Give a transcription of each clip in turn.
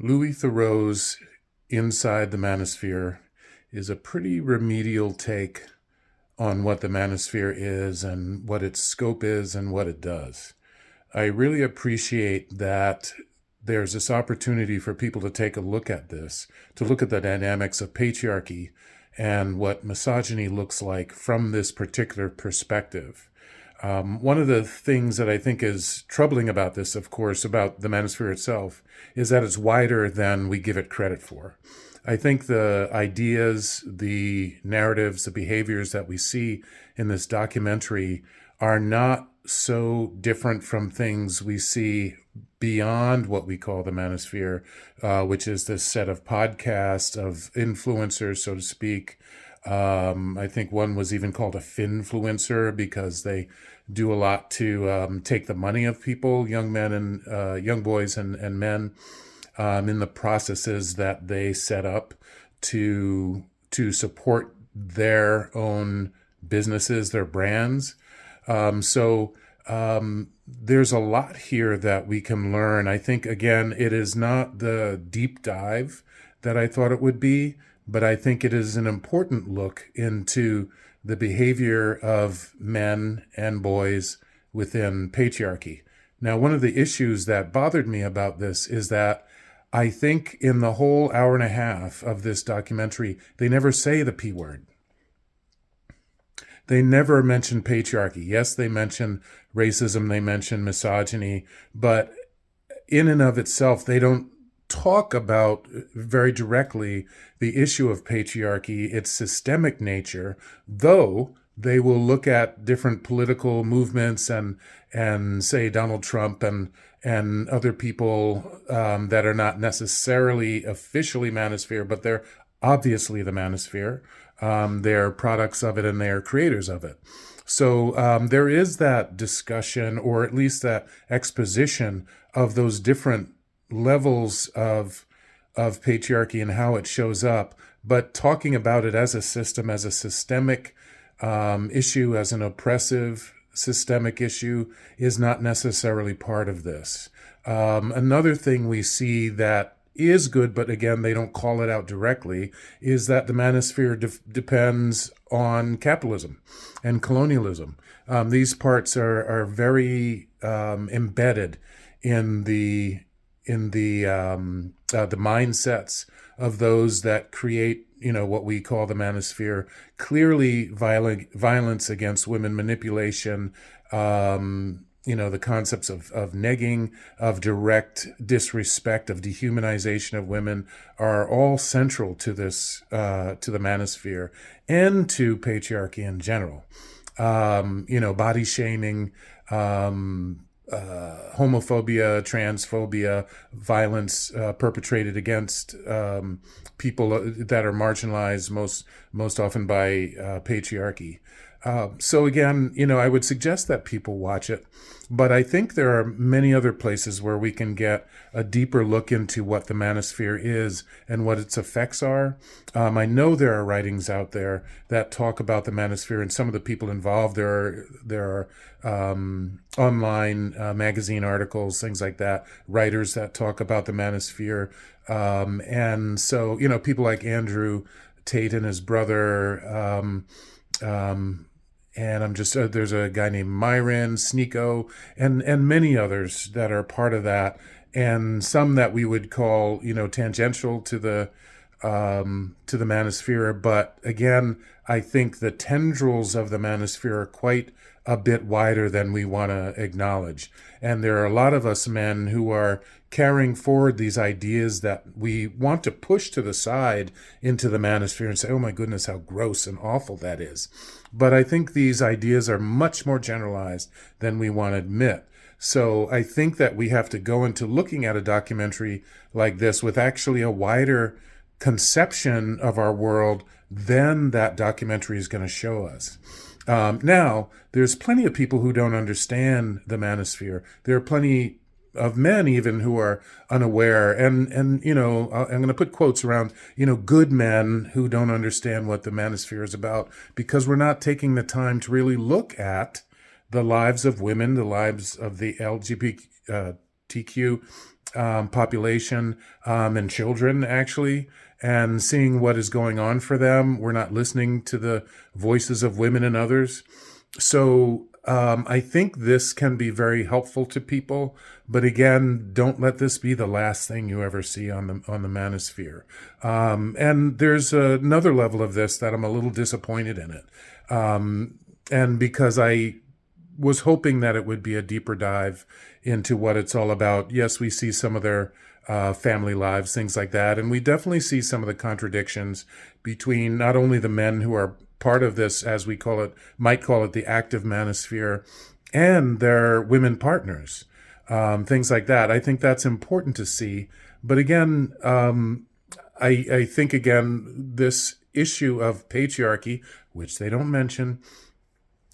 Louis Theroux's Inside the Manosphere is a pretty remedial take on what the manosphere is and what its scope is and what it does. I really appreciate that there's this opportunity for people to take a look at this, to look at the dynamics of patriarchy and what misogyny looks like from this particular perspective. One of the things that I think is troubling about this, of course, about the manosphere itself, is that it's wider than we give it credit for. I think the ideas, the narratives, the behaviors that we see in this documentary are not so different from things we see beyond what we call the manosphere, which is this set of podcasts of influencers, so to speak. I think one was even called a finfluencer because they do a lot to take the money of people, young men and young boys and men, in the processes that they set up to support their own businesses, their brands. There's a lot here that we can learn. I think, again, it is not the deep dive that I thought it would be, but I think it is an important look into the behavior of men and boys within patriarchy. Now, one of the issues that bothered me about this is that I think in the whole hour and a half of this documentary, they never say the P word. They never mention patriarchy. Yes, they mention racism, they mention misogyny, but in and of itself, they don't talk about very directly the issue of patriarchy, its systemic nature, though they will look at different political movements and say Donald Trump and other people that are not necessarily officially manosphere, but they're obviously the manosphere. They're products of it and they're creators of it. So there is that discussion, or at least that exposition of those different levels of patriarchy and how it shows up, but talking about it as a system, as a systemic issue, as an oppressive systemic issue, is not necessarily part of this. Another thing we see that is good, but again, they don't call it out directly, is that the manosphere depends on capitalism and colonialism. These parts are very embedded in the mindsets of those that create, what we call the manosphere. Clearly, violence against women, manipulation, the concepts of negging, of direct disrespect, of dehumanization of women are all central to this, to the manosphere and to patriarchy in general. Body shaming, homophobia, transphobia, violence perpetrated against people that are marginalized most often by patriarchy. So again, I would suggest that people watch it, but I think there are many other places where we can get a deeper look into what the manosphere is and what its effects are. I know there are writings out there that talk about the manosphere and some of the people involved. There are online magazine articles, things like that, writers that talk about the manosphere. And so, people like Andrew Tate and his brother, and I'm just, there's a guy named Myron, Sneeko, and many others that are part of that, and some that we would call, tangential to the manosphere. But again, I think the tendrils of the manosphere are quite a bit wider than we want to acknowledge. And there are a lot of us men who are carrying forward these ideas that we want to push to the side into the manosphere and say, oh my goodness, how gross and awful that is. But I think these ideas are much more generalized than we want to admit. So I think that we have to go into looking at a documentary like this with actually a wider conception of our world than that documentary is going to show us. Now, there's plenty of people who don't understand the manosphere. There are plenty of men even who are unaware, and I'm going to put quotes around, good men who don't understand what the manosphere is about, because we're not taking the time to really look at the lives of women, the lives of the LGBTQ population and children, actually, and seeing what is going on for them. We're not listening to the voices of women and others. So I think this can be very helpful to people. But again, don't let this be the last thing you ever see on the Manosphere. And there's another level of this that I'm a little disappointed in it. And because I was hoping that it would be a deeper dive into what it's all about. Yes, we see some of their family lives, things like that. And we definitely see some of the contradictions between not only the men who are part of this, as we call it, might call it the active manosphere, and their women partners, things like that. I think that's important to see. But again, I think, again, this issue of patriarchy, which they don't mention,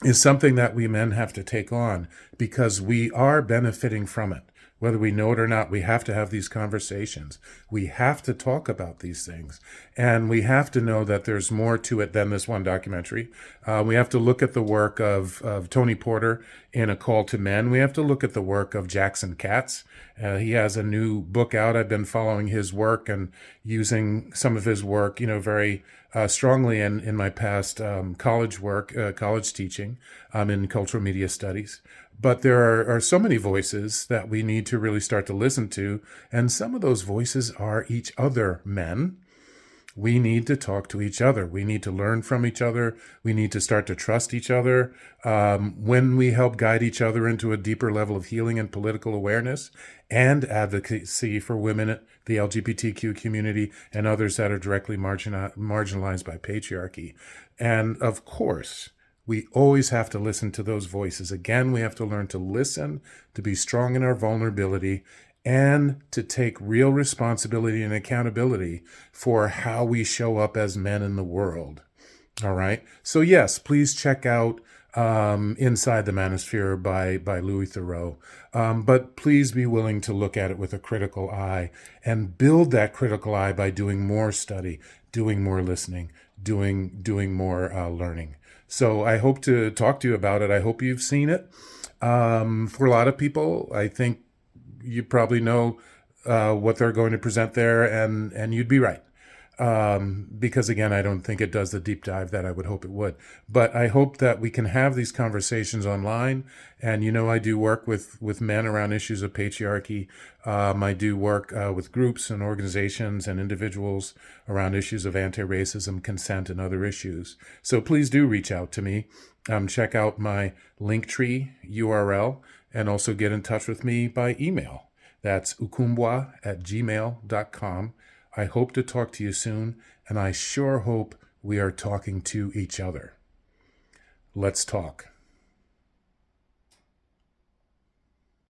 is something that we men have to take on because we are benefiting from it. Whether we know it or not, we have to have these conversations. We have to talk about these things. And we have to know that there's more to it than this one documentary. We have to look at the work of Tony Porter in A Call to Men. We have to look at the work of Jackson Katz. He has a new book out. I've been following his work and using some of his work, very strongly in my past college work, college teaching in cultural media studies. But there are so many voices that we need to really start to listen to. And some of those voices are each other men. We need to talk to each other. We need to learn from each other. We need to start to trust each other. When we help guide each other into a deeper level of healing and political awareness and advocacy for women, the LGBTQ community, and others that are directly marginalized by patriarchy. And of course, we always have to listen to those voices. Again, we have to learn to listen, to be strong in our vulnerability, and to take real responsibility and accountability for how we show up as men in the world. All right. So yes, please check out Inside the Manosphere by Louis Theroux. But please be willing to look at it with a critical eye and build that critical eye by doing more study, doing more listening, doing more learning. So I hope to talk to you about it. I hope you've seen it. For a lot of people, I think you probably know what they're going to present there, and you'd be right. Because again, I don't think it does the deep dive that I would hope it would. But I hope that we can have these conversations online. And I do work with men around issues of patriarchy. I do work with groups and organizations and individuals around issues of anti-racism, consent, and other issues. So please do reach out to me. Check out my Linktree URL and also get in touch with me by email. That's ukumbwa@gmail.com. I hope to talk to you soon, and I sure hope we are talking to each other. Let's talk.